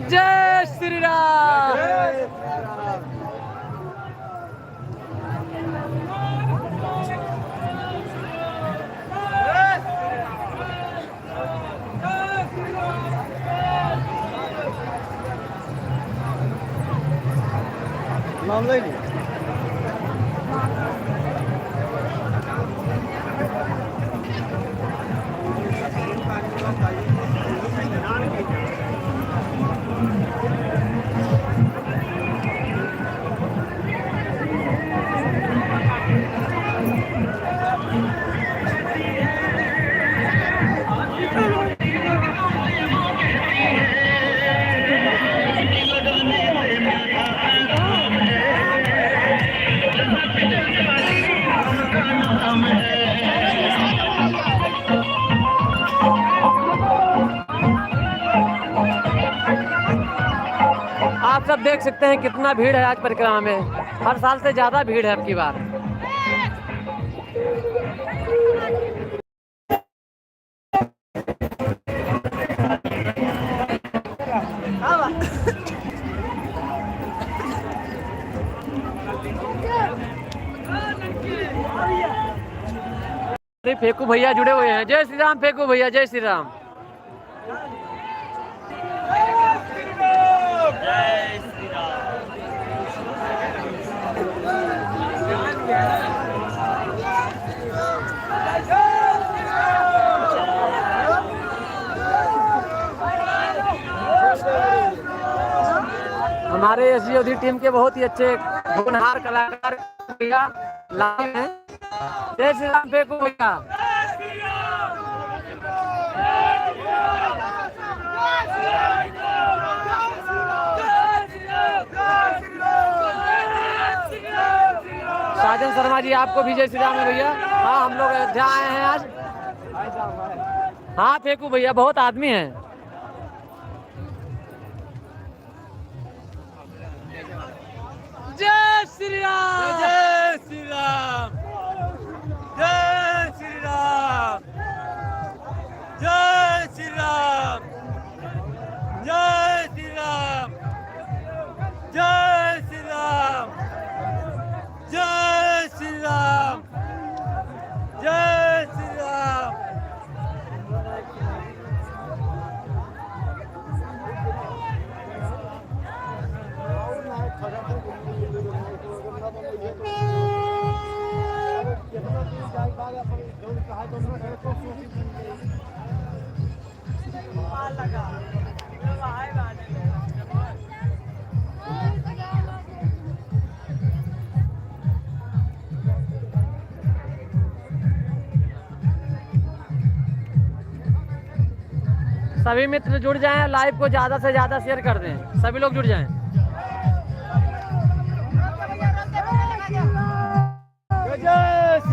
जय श्री राम। मामला ही नहीं। आप सब देख सकते हैं कितना भीड़ है आज परिक्रमा में। हर साल से ज्यादा भीड़ है अब की बार। फेकू भैया जुड़े हुए हैं। जय श्री राम फेकू भैया, जय श्री राम। हमारे एसजीओडी टीम के बहुत ही अच्छे होनहार कलाकार भैया लाइव हैं। जय श्री राम फेकू भैया। साजन शर्मा जी आपको भी जय श्री राम है भैया। हाँ हम लोग अयोध्या आए हैं आज। हाँ फेकू भैया बहुत आदमी हैं। जय श्री राम, जय श्री राम, जय श्री राम, जय श्री राम, जय श्री राम, जय श्री राम, जय श्री राम, जय श्री राम। सभी मित्र जुड़ जाएं, लाइव को ज्यादा से ज्यादा शेयर कर दें, सभी लोग जुड़ जाएं।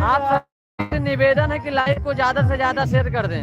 आप सबसे निवेदन है कि लाइव को ज्यादा से ज्यादा शेयर कर दें।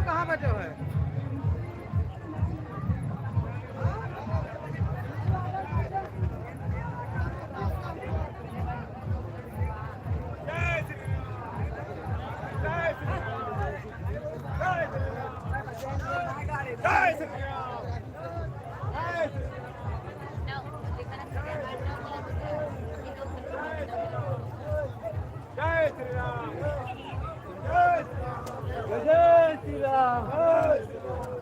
कहाँ बैठे हो? जय श्री राम।